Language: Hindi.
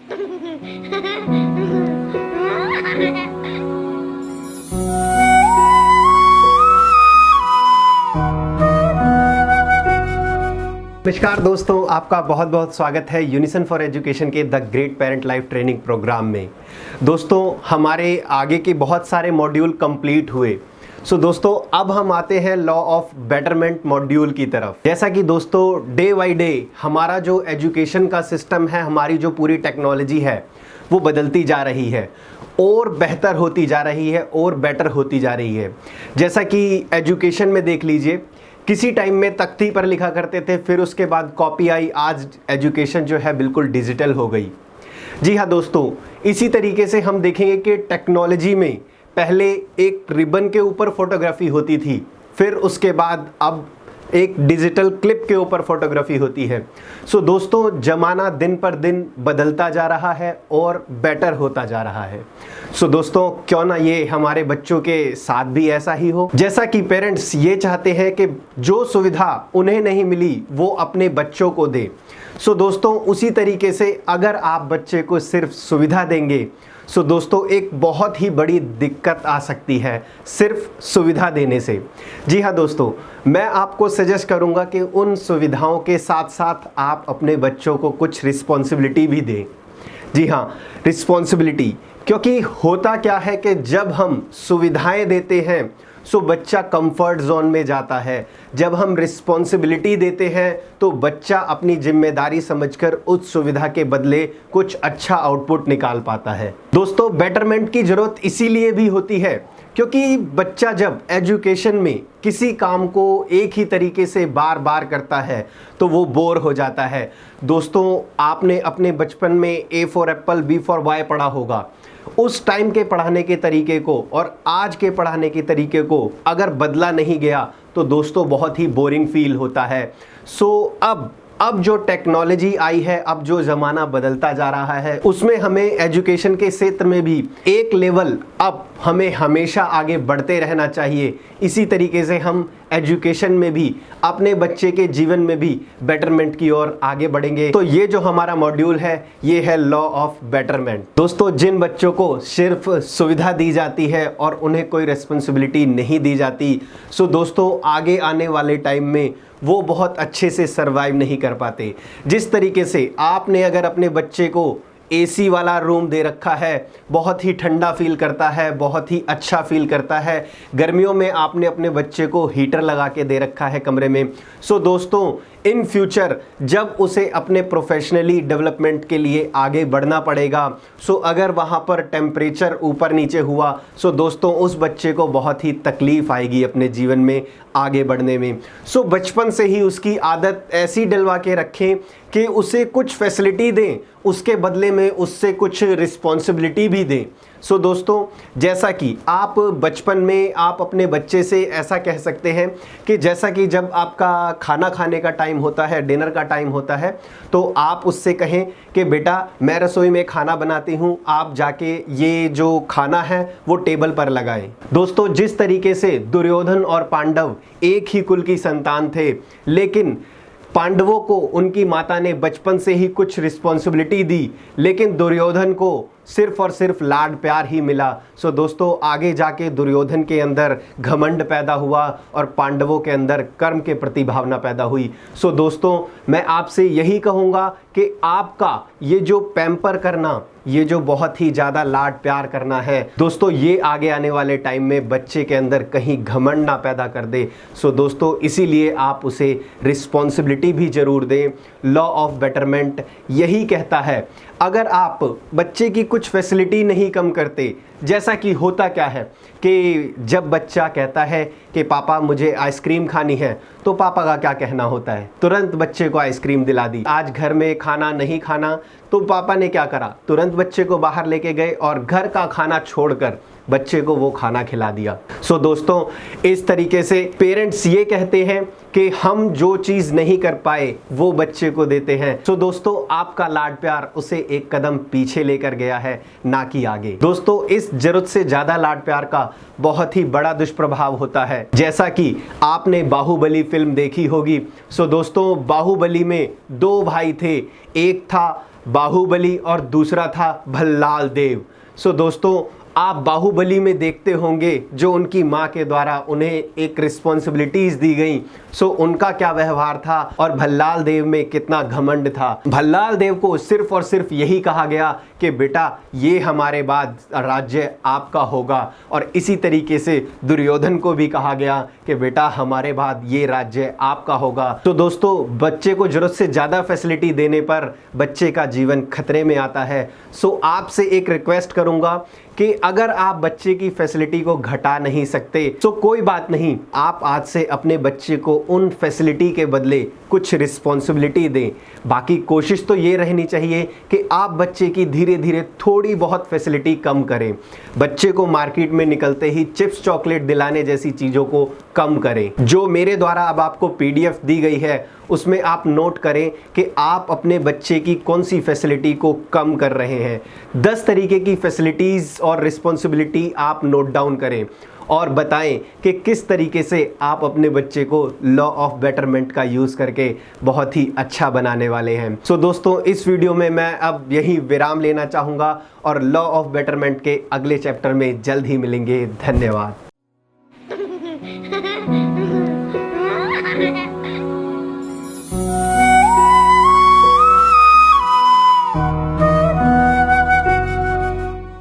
नमस्कार दोस्तों, आपका बहुत बहुत स्वागत है यूनिसन फॉर एजुकेशन के the great parent life training program में। दोस्तों, हमारे आगे के बहुत सारे मॉड्यूल कंप्लीट हुए। दोस्तों, अब हम आते हैं लॉ ऑफ बेटरमेंट मॉड्यूल की तरफ। जैसा कि दोस्तों डे बाई डे हमारा जो एजुकेशन का सिस्टम है, हमारी जो पूरी टेक्नोलॉजी है वो बदलती जा रही है और बेहतर होती जा रही है और बेटर होती जा रही है। जैसा कि एजुकेशन में देख लीजिए, किसी टाइम में तख्ती पर लिखा करते थे, फिर उसके बाद कॉपी आई, आज एजुकेशन जो है बिल्कुल डिजिटल हो गई। जी हाँ दोस्तों, इसी तरीके से हम देखेंगे कि टेक्नोलॉजी में पहले एक रिबन के ऊपर फोटोग्राफी होती थी, फिर उसके बाद अब एक डिजिटल क्लिप के ऊपर फोटोग्राफी होती है। दोस्तों, ज़माना दिन पर दिन बदलता जा रहा है और बेटर होता जा रहा है। दोस्तों, क्यों ना ये हमारे बच्चों के साथ भी ऐसा ही हो। जैसा कि पेरेंट्स ये चाहते हैं कि जो सुविधा उन्हें नहीं मिली वो अपने बच्चों को दे। दोस्तों, उसी तरीके से अगर आप बच्चे को सिर्फ सुविधा देंगे, दोस्तों एक बहुत ही बड़ी दिक्कत आ सकती है सिर्फ सुविधा देने से। जी हाँ दोस्तों, मैं आपको सजेस्ट करूँगा कि उन सुविधाओं के साथ साथ आप अपने बच्चों को कुछ रिस्पॉन्सिबिलिटी भी दें। जी हाँ, रिस्पॉन्सिबिलिटी, क्योंकि होता क्या है कि जब हम सुविधाएं देते हैं बच्चा कंफर्ट जोन में जाता है। जब हम रिस्पॉन्सिबिलिटी देते हैं तो बच्चा अपनी जिम्मेदारी समझकर उस सुविधा के बदले कुछ अच्छा आउटपुट निकाल पाता है। दोस्तों, बेटरमेंट की ज़रूरत इसीलिए भी होती है क्योंकि बच्चा जब एजुकेशन में किसी काम को एक ही तरीके से बार बार करता है तो वो बोर हो जाता है। दोस्तों, आपने अपने बचपन में A for apple, B for boy पढ़ा होगा। उस टाइम के पढ़ाने के तरीके को और आज के पढ़ाने के तरीके को अगर बदला नहीं गया तो दोस्तों बहुत ही बोरिंग फील होता है। अब जो टेक्नोलॉजी आई है, अब जो ज़माना बदलता जा रहा है, उसमें हमें एजुकेशन के क्षेत्र में भी एक लेवल अब हमें हमेशा आगे बढ़ते रहना चाहिए। इसी तरीके से हम एजुकेशन में भी अपने बच्चे के जीवन में भी बेटरमेंट की ओर आगे बढ़ेंगे। तो ये जो हमारा मॉड्यूल है ये है लॉ ऑफ बेटरमेंट। दोस्तों, जिन बच्चों को सिर्फ सुविधा दी जाती है और उन्हें कोई रिस्पॉन्सिबिलिटी नहीं दी जाती, दोस्तों आगे आने वाले टाइम में वो बहुत अच्छे से सरवाइव नहीं कर पाते। जिस तरीके से आपने अगर अपने बच्चे को एसी वाला रूम दे रखा है, बहुत ही ठंडा फील करता है, बहुत ही अच्छा फील करता है। गर्मियों में आपने अपने बच्चे को हीटर लगा के दे रखा है कमरे में। दोस्तों, इन फ्यूचर जब उसे अपने प्रोफेशनली डेवलपमेंट के लिए आगे बढ़ना पड़ेगा, अगर वहाँ पर टेम्परेचर ऊपर नीचे हुआ, दोस्तों उस बच्चे को बहुत ही तकलीफ़ आएगी अपने जीवन में आगे बढ़ने में। बचपन से ही उसकी आदत ऐसी डलवा के रखें कि उसे कुछ फैसिलिटी दें, उसके बदले में उससे कुछ रिस्पॉन्सिबिलिटी भी दें। दोस्तों, जैसा कि आप बचपन में आप अपने बच्चे से ऐसा कह सकते हैं कि जैसा कि जब आपका खाना खाने का टाइम होता है, डिनर का टाइम होता है, तो आप उससे कहें कि बेटा मैं रसोई में खाना बनाती हूँ, आप जाके ये जो खाना है वो टेबल पर लगाएं। दोस्तों, जिस तरीके से दुर्योधन और पांडव एक ही कुल की संतान थे, लेकिन पांडवों को उनकी माता ने बचपन से ही कुछ रिस्पॉन्सिबिलिटी दी, लेकिन दुर्योधन को सिर्फ और सिर्फ लाड प्यार ही मिला। दोस्तों, आगे जाके दुर्योधन के अंदर घमंड पैदा हुआ और पांडवों के अंदर कर्म के प्रति भावना पैदा हुई। दोस्तों, मैं आपसे यही कहूँगा कि आपका ये जो पैम्पर करना, ये जो बहुत ही ज़्यादा लाड प्यार करना है दोस्तों, ये आगे आने वाले टाइम में बच्चे के अंदर कहीं घमंड ना पैदा कर दे। दोस्तों, इसीलिए आप उसे रिस्पॉन्सिबिलिटी भी ज़रूर दें। लॉ ऑफ बेटरमेंट यही कहता है, अगर आप बच्चे की कुछ फैसिलिटी नहीं कम करते, जैसा कि होता क्या है कि जब बच्चा कहता है कि पापा मुझे आइसक्रीम खानी है, तो पापा का क्या कहना होता है, तुरंत बच्चे को आइसक्रीम दिला दी। आज घर में खाना नहीं खाना, तो पापा ने क्या करा, तुरंत बच्चे को बाहर लेके गए और घर का खाना छोड़कर बच्चे को वो खाना खिला दिया। दोस्तों, इस तरीके से पेरेंट्स ये कहते हैं कि हम जो चीज़ नहीं कर पाए वो बच्चे को देते हैं। दोस्तों, आपका लाड प्यार उसे एक कदम पीछे लेकर गया है, ना कि आगे। दोस्तों, इस जरूरत से ज़्यादा लाड प्यार का बहुत ही बड़ा दुष्प्रभाव होता है। जैसा कि आपने बाहुबली फिल्म देखी होगी। दोस्तों, बाहुबली में दो भाई थे, एक था बाहुबली और दूसरा था भल्लाल देव। सो दोस्तों, आप बाहुबली में देखते होंगे जो उनकी माँ के द्वारा उन्हें एक रिस्पॉन्सिबिलिटीज़ दी गई, सो उनका क्या व्यवहार था, और भल्लाल देव में कितना घमंड था। भल्लाल देव को सिर्फ और सिर्फ यही कहा गया कि बेटा ये हमारे बाद राज्य आपका होगा, और इसी तरीके से दुर्योधन को भी कहा गया कि बेटा हमारे बाद ये राज्य आपका होगा। तो दोस्तों, बच्चे को ज़रूरत से ज़्यादा फैसिलिटी देने पर बच्चे का जीवन खतरे में आता है। सो आपसे एक रिक्वेस्ट करूँगा कि अगर आप बच्चे की फैसिलिटी को घटा नहीं सकते तो कोई बात नहीं, आप आज से अपने बच्चे को उन फैसिलिटी के बदले कुछ रिस्पॉन्सिबिलिटी दें। बाकी कोशिश तो ये रहनी चाहिए कि आप बच्चे की धीरे धीरे थोड़ी बहुत फैसिलिटी कम करें। बच्चे को मार्केट में निकलते ही चिप्स चॉकलेट दिलाने जैसी चीज़ों को कम करें। जो मेरे द्वारा अब आपको PDF दी गई है उसमें आप नोट करें कि आप अपने बच्चे की कौन सी फैसिलिटी को कम कर रहे हैं। 10 तरीके की फैसिलिटीज़ और रिस्पॉन्सिबिलिटी आप नोट डाउन करें और बताएं कि किस तरीके से आप अपने बच्चे को लॉ ऑफ बेटरमेंट का यूज़ करके बहुत ही अच्छा बनाने वाले हैं। सो दोस्तों, इस वीडियो में मैं अब यही विराम लेना चाहूँगा और लॉ ऑफ बेटरमेंट के अगले चैप्टर में जल्द ही मिलेंगे। धन्यवाद।